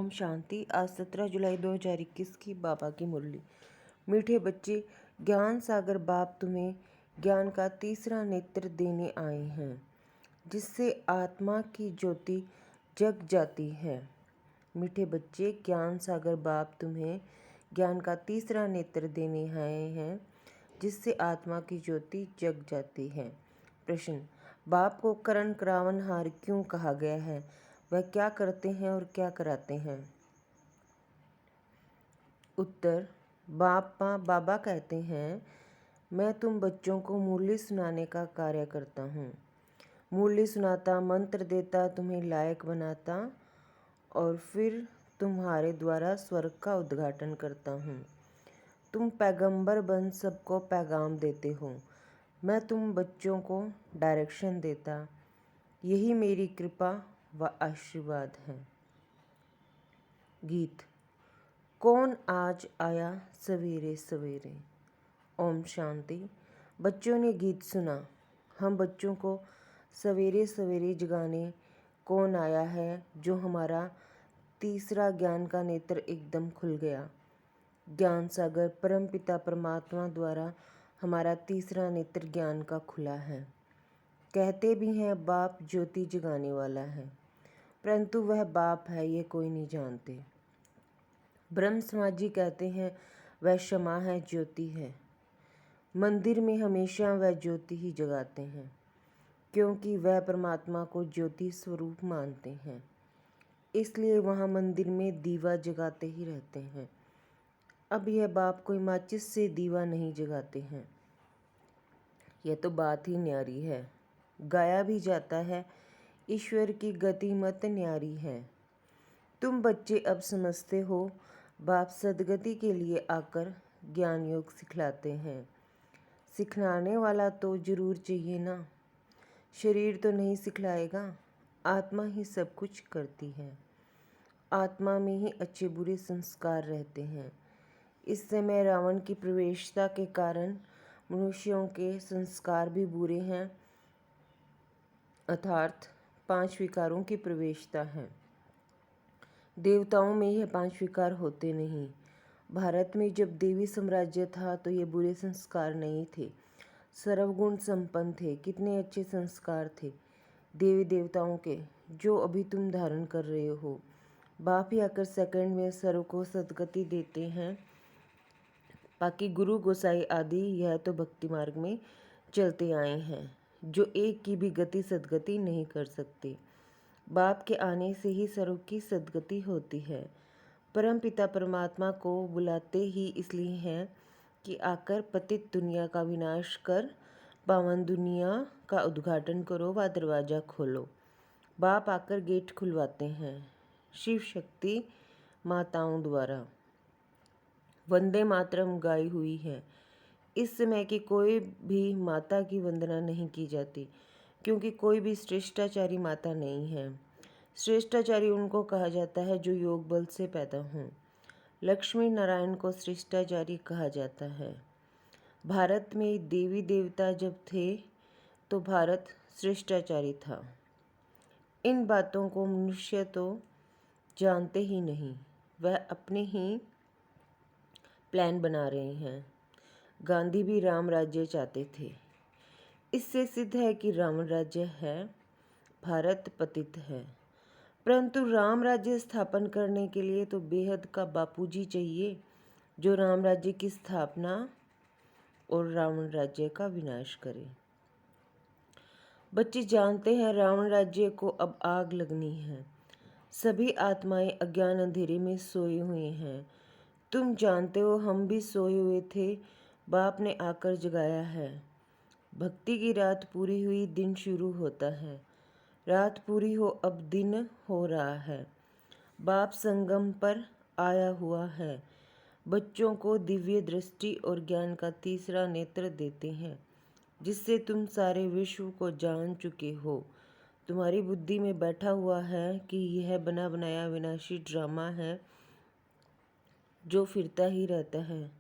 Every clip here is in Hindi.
ओम शांति। आज 17 जुलाई 2021 की बाबा की मुरली। मीठे बच्चे, ज्ञान सागर बाप तुम्हें ज्ञान का तीसरा नेत्र देने आए हैं, जिससे आत्मा की ज्योति जग जाती है। मीठे बच्चे, ज्ञान सागर बाप तुम्हें ज्ञान का तीसरा नेत्र देने आए हैं, जिससे आत्मा की ज्योति जग जाती है। प्रश्न: बाप को करण करावनहार क्यों कहा गया है? वह क्या करते हैं और क्या कराते हैं? उत्तर: बाबा कहते हैं, मैं तुम बच्चों को मुरली सुनाने का कार्य करता हूँ। मुरली सुनाता, मंत्र देता, तुम्हें लायक बनाता और फिर तुम्हारे द्वारा स्वर्ग का उद्घाटन करता हूँ। तुम पैगंबर बन सबको पैगाम देते हो। मैं तुम बच्चों को डायरेक्शन देता। यही मेरी कृपा व आशीर्वाद है। गीत। कौन आज आया सवेरे सवेरे। ओम शांति। बच्चों ने गीत सुना। हम बच्चों को सवेरे सवेरे जगाने कौन आया है, जो हमारा तीसरा ज्ञान का नेत्र एकदम खुल गया। ज्ञान सागर परमपिता परमात्मा द्वारा हमारा तीसरा नेत्र ज्ञान का खुला है। कहते भी हैं बाप ज्योति जगाने वाला है, परंतु वह बाप है ये कोई नहीं जानते। ब्रह्म समाजी कहते हैं वह क्षमा है, ज्योति है। मंदिर में हमेशा वह ज्योति ही जगाते हैं, क्योंकि वह परमात्मा को ज्योति स्वरूप मानते हैं। इसलिए वहाँ मंदिर में दीवा जगाते ही रहते हैं। अब यह बाप कोई माचिस से दीवा नहीं जगाते हैं। यह तो बात ही न्यारी है। गाया भी जाता है, ईश्वर की गति मत न्यारी है। तुम बच्चे अब समझते हो, बाप सदगति के लिए आकर ज्ञान योग सिखलाते हैं। सिखलाने वाला तो जरूर चाहिए ना। शरीर तो नहीं सिखलाएगा, आत्मा ही सब कुछ करती है। आत्मा में ही अच्छे बुरे संस्कार रहते हैं। इस समय रावण की प्रवेशता के कारण मनुष्यों के संस्कार भी बुरे हैं, अर्थात 5 विकारों की प्रवेशता है। देवताओं में यह 5 विकार होते नहीं। भारत में जब देवी साम्राज्य था तो ये बुरे संस्कार नहीं थे, सर्वगुण संपन्न थे। कितने अच्छे संस्कार थे देवी देवताओं के, जो अभी तुम धारण कर रहे हो। बाप ही आकर सेकंड में सर्व को सदगति देते हैं। बाकी गुरु गोसाई आदि यह तो भक्ति मार्ग में चलते आए हैं, जो एक की भी गति सदगति नहीं कर सकते। बाप के आने से ही सर्व की सदगति होती है। परम पिता परमात्मा को बुलाते ही इसलिए हैं कि आकर पतित दुनिया का विनाश कर पावन दुनिया का उद्घाटन करो व दरवाज़ा खोलो। बाप आकर गेट खुलवाते हैं शिव शक्ति माताओं द्वारा। वंदे मातरम गाई हुई है। इस समय की कोई भी माता की वंदना नहीं की जाती, क्योंकि कोई भी श्रेष्ठाचारी माता नहीं है। श्रेष्ठाचारी उनको कहा जाता है जो योग बल से पैदा हों। लक्ष्मी नारायण को श्रेष्ठाचारी कहा जाता है। भारत में देवी देवता जब थे तो भारत श्रेष्ठाचारी था। इन बातों को मनुष्य तो जानते ही नहीं, वह अपने ही प्लान बना रहे हैं। गांधी भी राम राज्य चाहते थे। इससे सिद्ध है कि राम राज्य है, भारत पतित है। परंतु राम राज्य स्थापन करने के लिए तो बेहद का बापूजी चाहिए, जो राम राज्य की स्थापना और रावण राज्य का विनाश करे। बच्चे जानते हैं रावण राज्य को अब आग लगनी है। सभी आत्माएं अज्ञान अंधेरे में सोए हुए हैं। तुम जानते हो हम भी सोए हुए थे, बाप ने आकर जगाया है। भक्ति की रात पूरी हुई, दिन शुरू होता है। रात पूरी हो, अब दिन हो रहा है। बाप संगम पर आया हुआ है। बच्चों को दिव्य दृष्टि और ज्ञान का तीसरा नेत्र देते हैं, जिससे तुम सारे विश्व को जान चुके हो। तुम्हारी बुद्धि में बैठा हुआ है कि यह बना बनाया विनाशी ड्रामा है, जो फिरता ही रहता है।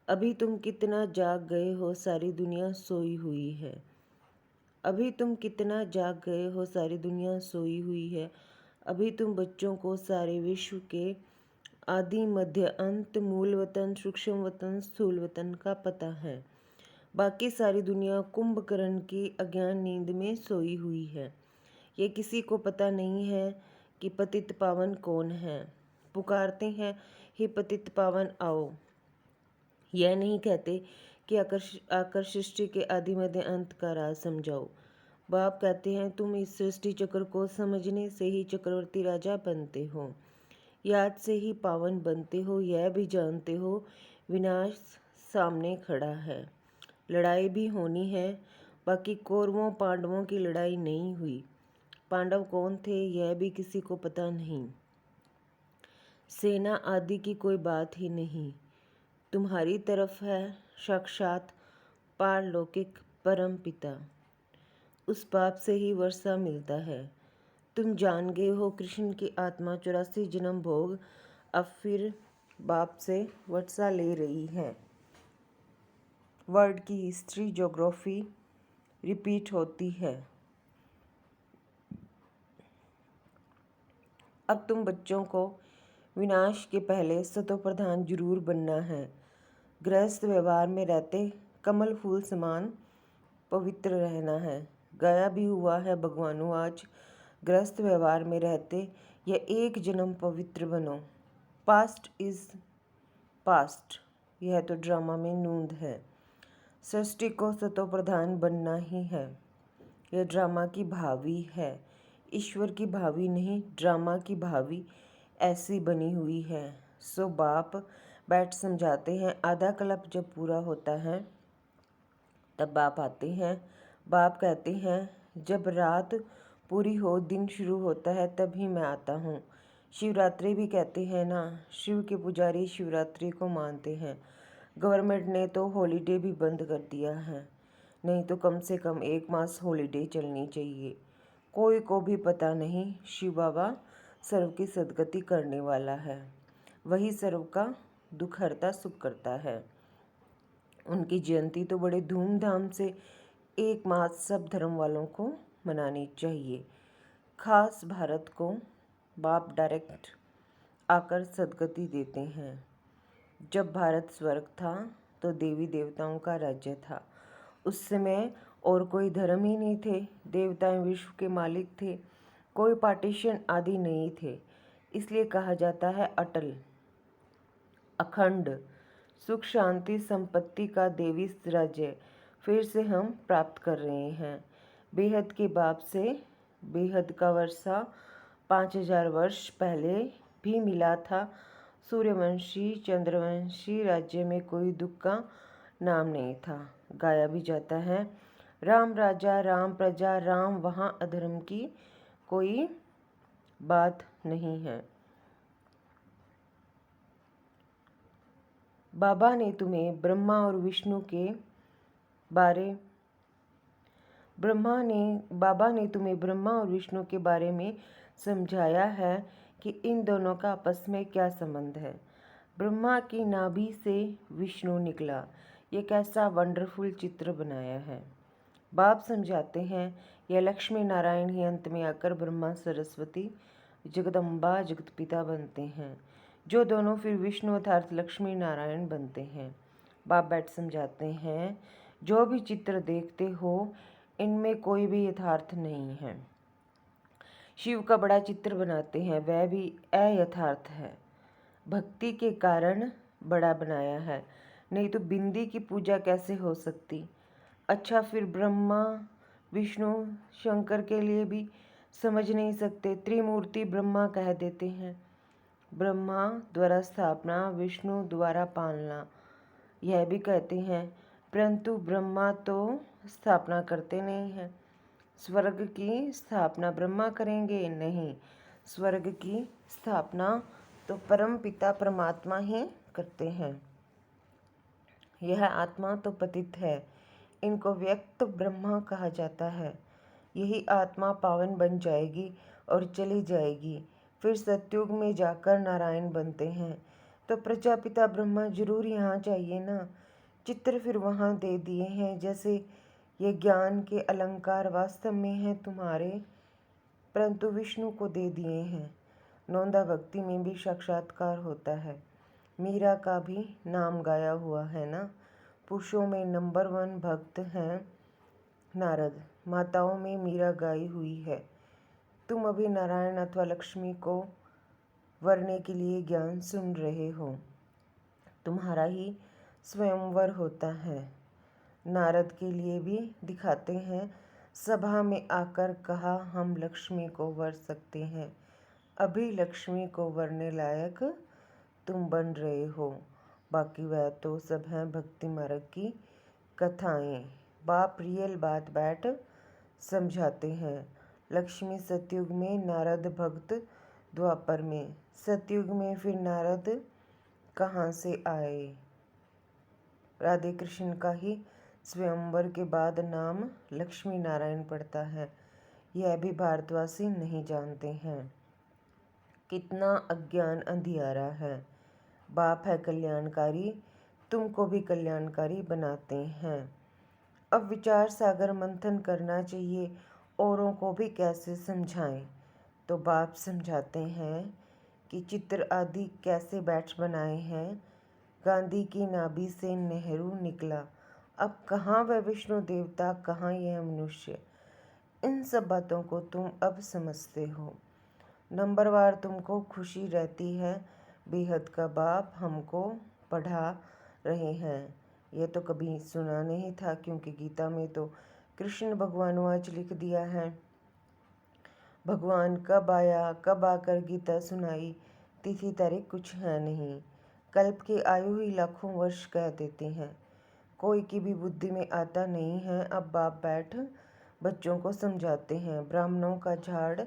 अभी तुम कितना जाग गए हो, सारी दुनिया सोई हुई है। अभी तुम कितना जाग गए हो, सारी दुनिया सोई हुई है। अभी तुम बच्चों को सारे विश्व के आदि मध्य अंत, मूल वतन, सूक्ष्म वतन, स्थूल वतन का पता है। बाकी सारी दुनिया कुंभकर्ण की अज्ञान नींद में सोई हुई है। ये किसी को पता नहीं है कि पतित पावन कौन है। पुकारते हैं, हे पतित पावन आओ। यह नहीं कहते कि आकर सृष्टि के आदि मध्य अंत का राज समझाओ। बाप कहते हैं, तुम इस सृष्टि चक्र को समझने से ही चक्रवर्ती राजा बनते हो, याद से ही पावन बनते हो। यह भी जानते हो विनाश सामने खड़ा है, लड़ाई भी होनी है। बाकी कौरवों पांडवों की लड़ाई नहीं हुई। पांडव कौन थे यह भी किसी को पता नहीं। सेना आदि की कोई बात ही नहीं। तुम्हारी तरफ है साक्षात पारलौकिक परम पिता। उस बाप से ही वर्षा मिलता है। तुम जान गए हो कृष्ण की आत्मा 84 जन्म भोग अब फिर बाप से वर्षा ले रही है। वर्ल्ड की हिस्ट्री ज्योग्राफी रिपीट होती है। अब तुम बच्चों को विनाश के पहले सतोप्रधान जरूर बनना है। गृहस्थ व्यवहार में रहते कमल फूल समान पवित्र रहना है। गया भी हुआ है भगवानों आज। गृहस्थ व्यवहार में रहते यह एक जन्म पवित्र बनो। पास्ट इज पास्ट, यह तो ड्रामा में नूंद है। सृष्टि को सतोप्रधान बनना ही है। यह ड्रामा की भावी है, ईश्वर की भावी नहीं, ड्रामा की भावी ऐसी बनी हुई है। सो बाप बैठ समझाते हैं। आधा कल्प जब पूरा होता है तब बाप आते हैं। बाप कहते हैं, जब रात पूरी हो दिन शुरू होता है तभी मैं आता हूँ। शिवरात्रि भी कहते हैं ना, शिव के पुजारी शिवरात्रि को मानते हैं। गवर्नमेंट ने तो हॉलीडे भी बंद कर दिया है, नहीं तो कम से कम 1 मास हॉलीडे चलनी चाहिए। कोई को भी पता नहीं शिव बाबा सर्व की सदगति करने वाला है, वही सर्व का दुख हरता सुख करता है। उनकी जयंती तो बड़े धूमधाम से 1 मास सब धर्म वालों को मनानी चाहिए। खास भारत को बाप डायरेक्ट आकर सदगति देते हैं। जब भारत स्वर्ग था तो देवी देवताओं का राज्य था। उस समय और कोई धर्म ही नहीं थे, देवताएं विश्व के मालिक थे, कोई पार्टीशन आदि नहीं थे। इसलिए कहा जाता है अटल अखंड सुख शांति संपत्ति का देवी राज्य फिर से हम प्राप्त कर रहे हैं। बेहद के बाप से बेहद का वर्षा 5000 वर्ष पहले भी मिला था। सूर्यवंशी चंद्रवंशी राज्य में कोई दुख का नाम नहीं था। गाया भी जाता है, राम राजा राम प्रजा राम, वहाँ अधर्म की कोई बात नहीं है। बाबा ने तुम्हें ब्रह्मा और विष्णु के बारे में समझाया है कि इन दोनों का आपस में क्या संबंध है। ब्रह्मा की नाभि से विष्णु निकला। ये कैसा वंडरफुल चित्र बनाया है। बाप समझाते हैं, यह लक्ष्मी नारायण ही अंत में आकर ब्रह्मा सरस्वती जगदम्बा जगतपिता बनते हैं, जो दोनों फिर विष्णु अर्थात लक्ष्मी नारायण बनते हैं। बाप बैठ समझाते हैं, जो भी चित्र देखते हो इनमें कोई भी यथार्थ नहीं है। शिव का बड़ा चित्र बनाते हैं, वह भी अयथार्थ है, भक्ति के कारण बड़ा बनाया है, नहीं तो बिंदी की पूजा कैसे हो सकती। अच्छा, फिर ब्रह्मा विष्णु शंकर के लिए भी समझ नहीं सकते, त्रिमूर्ति ब्रह्मा कह देते हैं। ब्रह्मा द्वारा स्थापना, विष्णु द्वारा पालना, यह भी कहते हैं, परंतु ब्रह्मा तो स्थापना करते नहीं हैं। स्वर्ग की स्थापना ब्रह्मा करेंगे? नहीं, स्वर्ग की स्थापना तो परम पिता परमात्मा ही करते हैं। यह आत्मा तो पतित है, इनको व्यक्त ब्रह्मा कहा जाता है। यही आत्मा पावन बन जाएगी और चली जाएगी, फिर सतयुग में जाकर नारायण बनते हैं। तो प्रजापिता ब्रह्मा जरूर यहाँ चाहिए ना। चित्र फिर वहाँ दे दिए हैं, जैसे ये ज्ञान के अलंकार वास्तव में हैं तुम्हारे परंतु विष्णु को दे दिए हैं। नौंदा भक्ति में भी साक्षात्कार होता है। मीरा का भी नाम गाया हुआ है ना। पुरुषों में नंबर 1 भक्त हैं नारद, माताओं में मीरा गाई हुई है। तुम अभी नारायण अथवा लक्ष्मी को वरने के लिए ज्ञान सुन रहे हो। तुम्हारा ही स्वयंवर होता है। नारद के लिए भी दिखाते हैं। सभा में आकर कहा हम लक्ष्मी को वर सकते हैं। अभी लक्ष्मी को वरने लायक तुम बन रहे हो। बाकी वह तो सब हैं भक्ति मार्ग की कथाएं। बाप रियल बात बैठ समझाते हैं। लक्ष्मी सतयुग में, नारद भक्त द्वापर में। सतयुग में फिर नारद कहाँ से आए? राधे कृष्ण का ही स्वयंवर के बाद नाम लक्ष्मी नारायण पड़ता है। यह भी भारतवासी नहीं जानते हैं। कितना अज्ञान अंधियारा है। बाप है कल्याणकारी, तुमको भी कल्याणकारी बनाते हैं। अब विचार सागर मंथन करना चाहिए, औरों को भी कैसे समझाएं। तो बाप समझाते हैं कि चित्र आदि कैसे बैठ बनाए हैं। गांधी की नाभि से नेहरू निकला। अब कहाँ वह विष्णु देवता, कहाँ यह मनुष्य। इन सब बातों को तुम अब समझते हो। नंबरवार तुमको खुशी रहती है। बेहद का बाप हमको पढ़ा रहे हैं। यह तो कभी सुना नहीं था, क्योंकि गीता में तो कृष्ण भगवानुवाच लिख दिया है। भगवान कब आया, कब आकर गीता सुनाई, तिथि तारीख कुछ है नहीं। कल्प की आयु ही लाखों वर्ष कह देते हैं। कोई की भी बुद्धि में आता नहीं है। अब बाप बैठ बच्चों को समझाते हैं। ब्राह्मणों का झाड़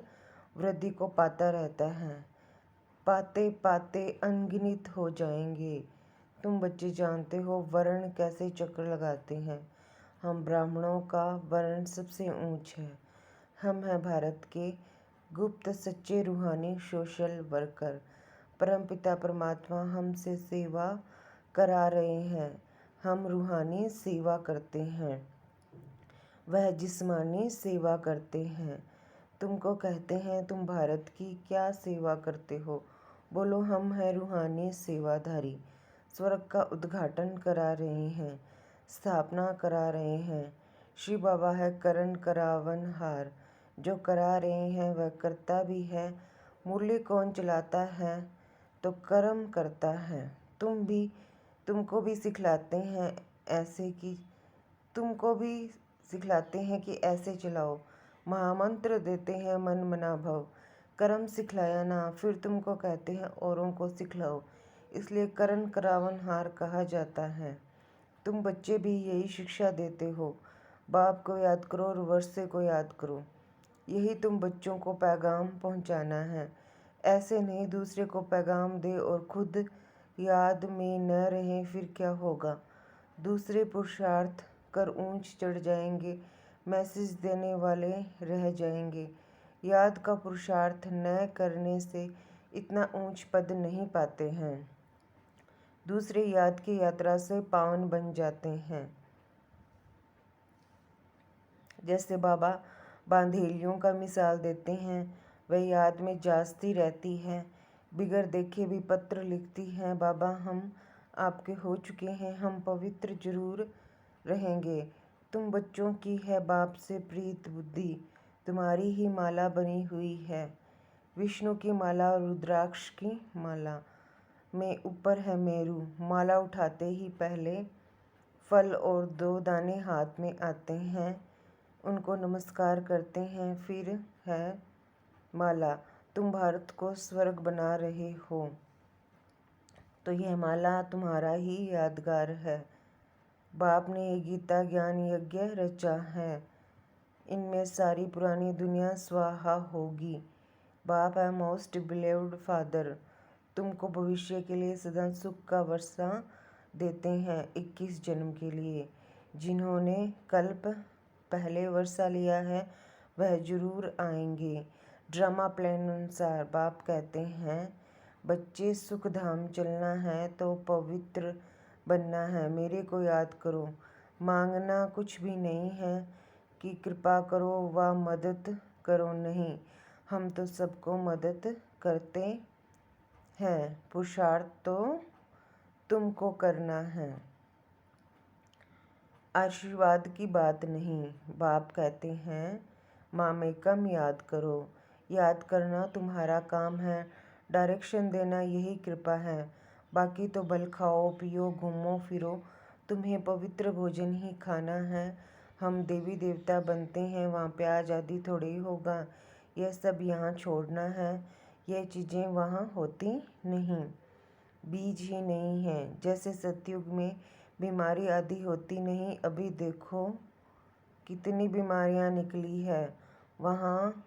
वृद्धि को पाता रहता है। पाते पाते अनगिनत हो जाएंगे। तुम बच्चे जानते हो वर्ण कैसे चक्र लगाते हैं। हम ब्राह्मणों का वर्ण सबसे ऊंच है। हम हैं भारत के गुप्त सच्चे रूहानी सोशल वर्कर। परमपिता परमात्मा हमसे सेवा करा रहे हैं। हम रूहानी सेवा करते हैं, वह जिस्मानी सेवा करते हैं। तुमको कहते हैं तुम भारत की क्या सेवा करते हो। बोलो हम हैं रूहानी सेवाधारी। स्वर्ग का उद्घाटन करा रहे हैं, स्थापना करा रहे हैं। श्री बाबा है करण करावनहार। जो करा रहे हैं वह करता भी है। मुरली कौन चलाता है तो कर्म करता है। तुमको भी सिखलाते हैं ऐसे कि तुमको भी सिखलाते हैं कि ऐसे चलाओ। महामंत्र देते हैं मन मना भव। कर्म सिखलाया ना, फिर तुमको कहते हैं औरों को सिखलाओ। इसलिए करण करावनहार कहा जाता है। तुम बच्चे भी यही शिक्षा देते हो। बाप को याद करो और वर्षे को याद करो। यही तुम बच्चों को पैगाम पहुंचाना है। ऐसे नहीं दूसरे को पैगाम दे और खुद याद में न रहें, फिर क्या होगा। दूसरे पुरुषार्थ कर ऊंच चढ़ जाएंगे, मैसेज देने वाले रह जाएंगे। याद का पुरुषार्थ न करने से इतना ऊंच पद नहीं पाते हैं। दूसरे याद की यात्रा से पावन बन जाते हैं। जैसे बाबा बांधेलियों का मिसाल देते हैं, वह याद में जाती रहती है। बिगर देखे भी पत्र लिखती हैं, बाबा हम आपके हो चुके हैं, हम पवित्र जरूर रहेंगे। तुम बच्चों की है बाप से प्रीत बुद्धि, तुम्हारी ही माला बनी हुई है। विष्णु की माला और रुद्राक्ष की माला में ऊपर है मेरू। माला उठाते ही पहले फल और 2 दाने हाथ में आते हैं, उनको नमस्कार करते हैं, फिर है माला। तुम भारत को स्वर्ग बना रहे हो, तो यह माला तुम्हारा ही यादगार है। बाप ने ये गीता ज्ञान यज्ञ रचा है, इनमें सारी पुरानी दुनिया स्वाहा होगी। बाप है मोस्ट बिलीव्ड फादर। तुमको भविष्य के लिए सदा सुख का वर्षा देते हैं। 21 जन्म के लिए जिन्होंने कल्प पहले वर्षा लिया है वह जरूर आएंगे। ड्रामा प्लान अनुसार बाप कहते हैं बच्चे सुख धाम चलना है तो पवित्र बनना है। मेरे को याद करो। मांगना कुछ भी नहीं है कि कृपा करो व मदद करो, नहीं। हम तो सबको मदद करते हैं, पुरुषार्थ तो तुमको करना है। आशीर्वाद की बात नहीं, बाप कहते हैं माँ में कम याद करो, याद करना तुम्हारा काम है, डायरेक्शन देना यही कृपा है, बाकी तो बल खाओ पियो घूमो फिरो, तुम्हें पवित्र भोजन ही खाना है। हम देवी देवता बनते हैं, वहाँ पे आज़ादी थोड़ी ही होगा, यह सब यहाँ छोड़ना है, यह चीज़ें वहाँ होती नहीं, बीज ही नहीं है। जैसे सतयुग में बीमारी आदि होती नहीं, अभी देखो कितनी बीमारियां निकली है, वहाँ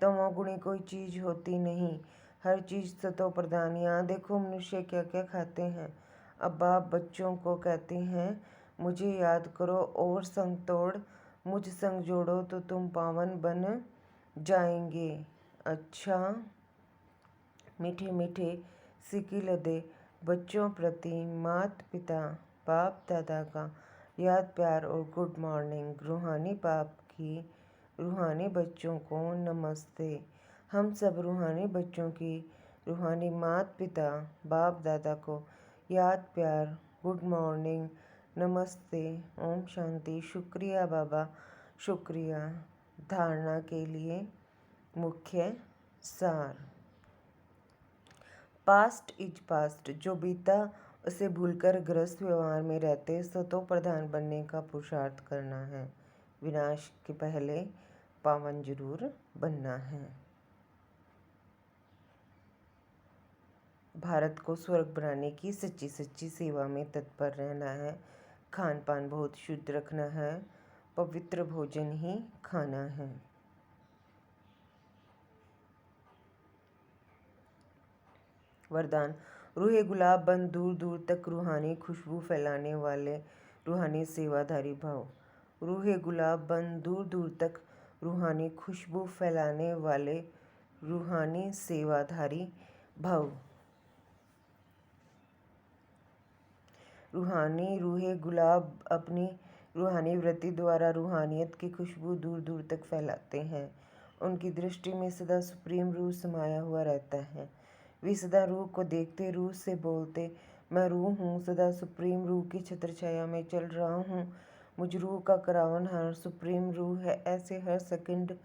तमोगुणी कोई चीज़ होती नहीं, हर चीज़ सतो प्रधान। यहाँ देखो मनुष्य क्या क्या खाते हैं। अब बाप बच्चों को कहते हैं मुझे याद करो और संग तोड़, मुझ संग जोड़ो तो तुम पावन बन जाएंगे। अच्छा, मीठे मीठे सिकिल दे बच्चों प्रति माता पिता बाप दादा का याद प्यार और गुड मॉर्निंग। रूहानी बाप की रूहानी बच्चों को नमस्ते। हम सब रूहानी बच्चों की रूहानी माता पिता बाप दादा को याद प्यार गुड मॉर्निंग नमस्ते ओम शांति। शुक्रिया बाबा, शुक्रिया। धारणा के लिए मुख्य सार। पास्ट इज पास्ट, जो बीता उसे भूलकर गृहस्थ व्यवहार में रहते सतो प्रधान बनने का पुरुषार्थ करना है। विनाश के पहले पावन जरूर बनना है। भारत को स्वर्ग बनाने की सच्ची सच्ची सेवा में तत्पर रहना है। खान पान बहुत शुद्ध रखना है, पवित्र भोजन ही खाना है। वरदान। रूहे गुलाब बन दूर दूर तक रूहानी खुशबू फैलाने वाले रूहानी सेवाधारी भाव। रूहे गुलाब बन दूर दूर तक रूहानी खुशबू फैलाने वाले रूहानी सेवाधारी भाव। रूहानी रूहे गुलाब अपनी रूहानी वृत्ति द्वारा रूहानियत की खुशबू दूर दूर तक फैलाते हैं। उनकी दृष्टि में सदा सुप्रीम रूह समाया हुआ रहता है। वे सदा रूह को देखते, रूह से बोलते, मैं रूह हूँ, सदा सुप्रीम रूह की छत्रछाया में चल रहा हूँ, मुझ रूह का करावन हर सुप्रीम रूह है। ऐसे हर सेकंड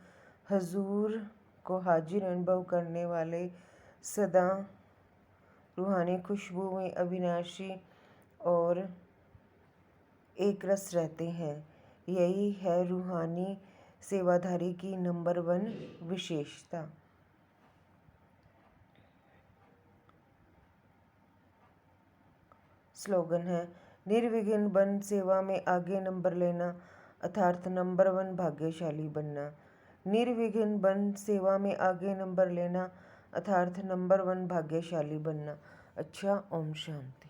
हजूर को हाजिर अनुभव करने वाले सदा रूहानी खुशबू में अविनाशी और एक रस रहते हैं। यही है रूहानी सेवाधारी की नंबर 1 विशेषता। स्लोगन है निर्विघ्न बन सेवा में आगे नंबर लेना अर्थात नंबर 1 भाग्यशाली बनना। निर्विघ्न बन सेवा में आगे नंबर लेना अर्थात नंबर 1 भाग्यशाली बनना। अच्छा, ओम शांति।